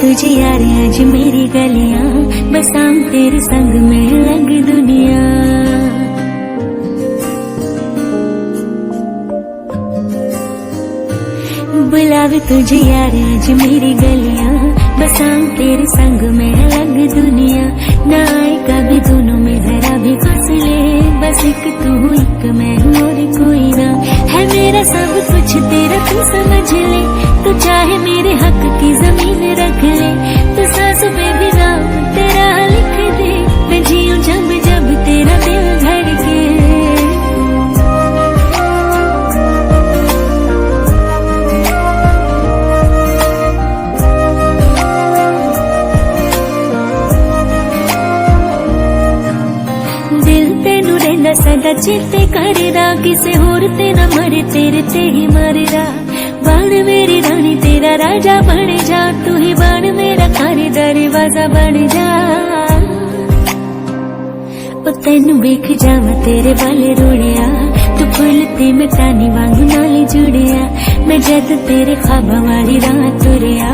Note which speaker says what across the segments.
Speaker 1: तुझे यार आज मेरी गलियां, बसाऊं तेरे संग में अलग दुनिया। बुलावे तुझे यार आज मेरी गलियां, बसाऊं तेरे संग में अलग दुनिया। ना आए कभी दोनों में जरा भी फासले, बस एक तू एक मैं और कोई ना। है मेरा सब कुछ तेरा तू समझ ले, तू चाहे मेरे हक की जमीन रख ले। तू सांस पे भी नाम तेरा लिख दे, मैं जीऊं जब जब तेरा दिल धड़के। दिल तेनू रहना सदा चेते करेदा, किसे होर ते ना मरे तेरे ते ही मरेदा। बन मेरी रानी तेरा राजा बन जा, तू ही बन मेरा खाने दरवाजा बन जा। ओ तेनू वेख जावा तेरे वाले रोड़िया, तू फुल ते मैं तानी वांगू नाल जुड़िया। मैं जद तेरे ख्वाबां वाली राह तुरिया,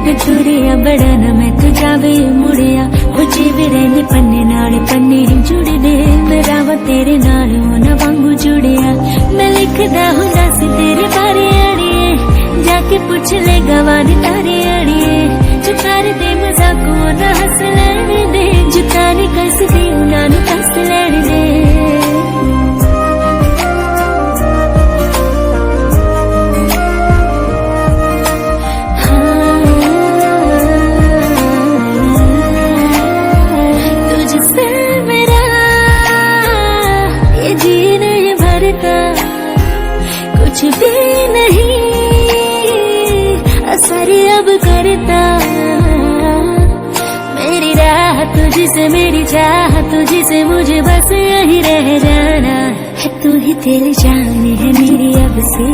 Speaker 1: मैं तुरिया बड़ा ना मैं तू जावे मुड़िया। ओ जीवे रहने पन्ने नाल पन्ने ही जुड़दे, मैं रावा तेरे नाल होना वांगू जुड़िया। मैं लिखदा हुंदा सी तेरे बारे अड़िए, जाके पूछ ले गवानी तारे अड़िए। जो कर दे मजाक ना हंस लैण दे, जुतानी कस दी उन्हां नूं कस लैण दे। तुझसे मेरा ये जीने भरता कुछ भी नहीं असर अब करता। मेरी राह तुझसे मेरी चाह तुझसे, मुझे बस यही रह जाना है। तू ही दिल जान है मेरी अब से,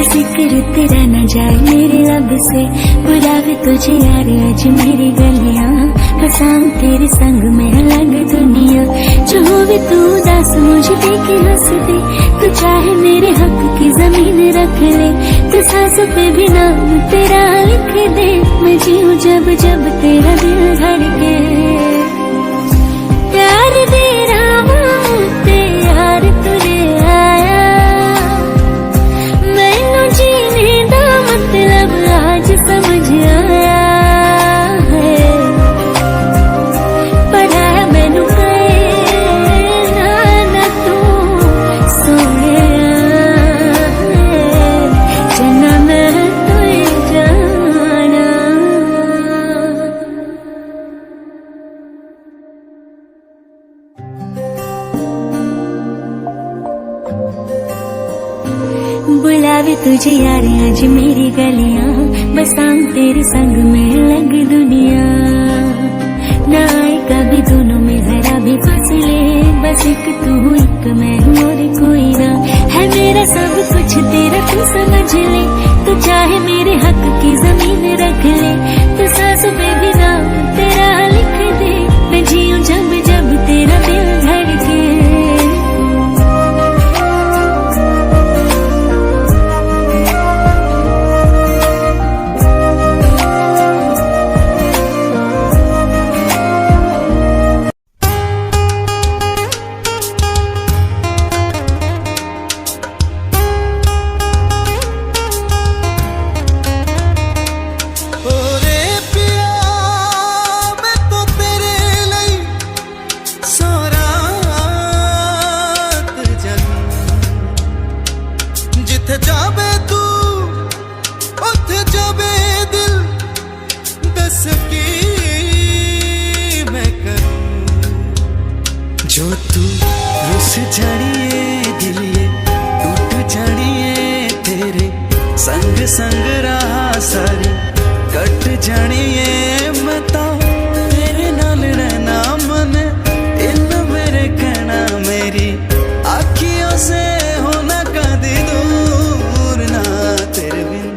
Speaker 1: फिक्र तेरा न जाए मेरे लब से। बुलावे तुझे यार आज मेरी गलियां, बसाऊं तेरे संग में अलग दुनिया। जो भी तू दास मुझे देखे हंस दे, तू चाहे मेरे हक की जमीन रख ले। तू सांस पे भी नाम तेरा लिख दे, मैं जीऊं जब जब तेरा दिल धड़के। प्यार दे राहों ते यार तुझे आया, मैनू जीने दा मतलब आज समझ आया है। पढ़ाया मैनू कहना ना तू सोहणिया, जना मैं तुझे जाना। बुलावे तुझे यार आज मेरी गलियां, बसाऊं तेरे संग में अलग दुनिया। ना आए कभी दोनों में जरा भी फासले, बस एक तू एक मैं और कोई ना। है मेरा सब कुछ तेरा तू समझ ले, तू चाहे मेरे हक की जमीन रख ले। तू सांस पे भी नाम तेरा लिख दे, मैं जीऊं जब जब तेरा दिल धड़के।
Speaker 2: जो तू रुस जानिए दिलिए टूट जानिए, तेरे संग संग रहा सारी कट जानिए। मैं तो तेरे नाल रहना मन इन मेरे कहना, मेरी आखियों से होना कदी दूर ना तेरे बिन।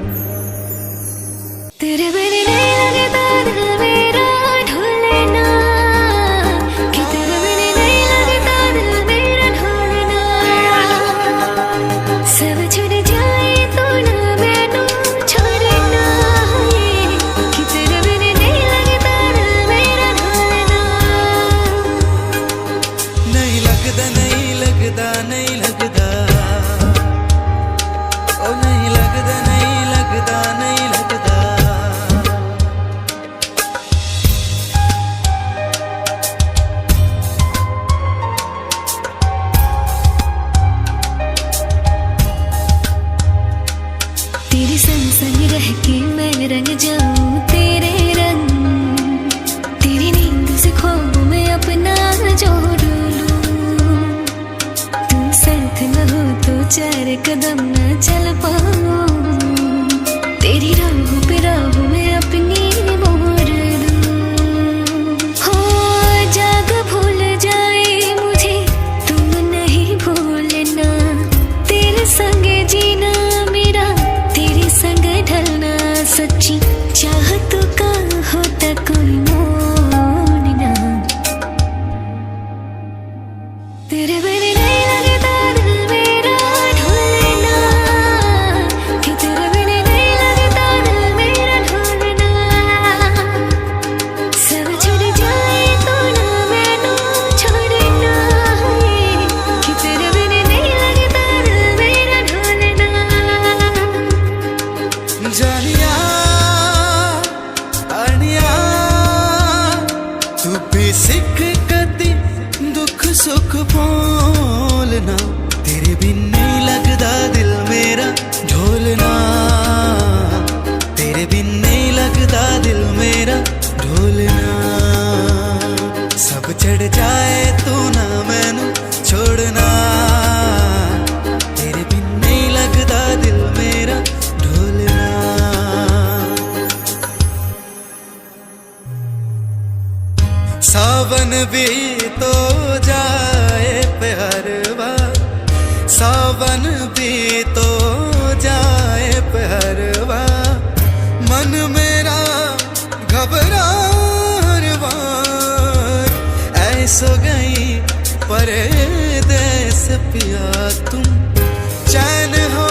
Speaker 2: तेरे बिन नहीं लगता दिल मेरा ढोलना, कि तेरे बिन नहीं लगता दिल मेरा ढोलना। सब छूट जाए तो ना मैनू छोड़ना, कि तेरे बिन नहीं कदम न चल पाऊं, तेरी राहों पे राहों में अपनी मोर दूं। हो जाग भूल जाए मुझे तुम नहीं भूलना, तेरे संग जीना मेरा तेरे संग ढलना, सच्ची चाहत का होता कोई मोल ना। तेरे बिन नहीं लगता दिल मेरा ढोलना, कि तेरे बिन नहीं लगता दिल मेरा ढोलना। सब छुड़ जाए तो ना मैनू छोड़ना, कि तेरे बिन नहीं लगता दिल मेरा ढोलना।
Speaker 3: जानिया आनिया तू भी सिख कदी दुख सुख बोलना, तेरे बिन नहीं लगदा दिल मेरा ढोलना, तेरे बिन नहीं लगदा दिल मेरा ढोलना। सब चढ़ जाए तू ना मैनू छोड़ना, तेरे बिन नहीं लगदा दिल मेरा ढोलना। सावन भी तो जाए प्यारवा, सावन भी तो जाए प्यारवा, मन मेरा घबरारवा, ऐसो गई परदेस पिया तुम चैन हो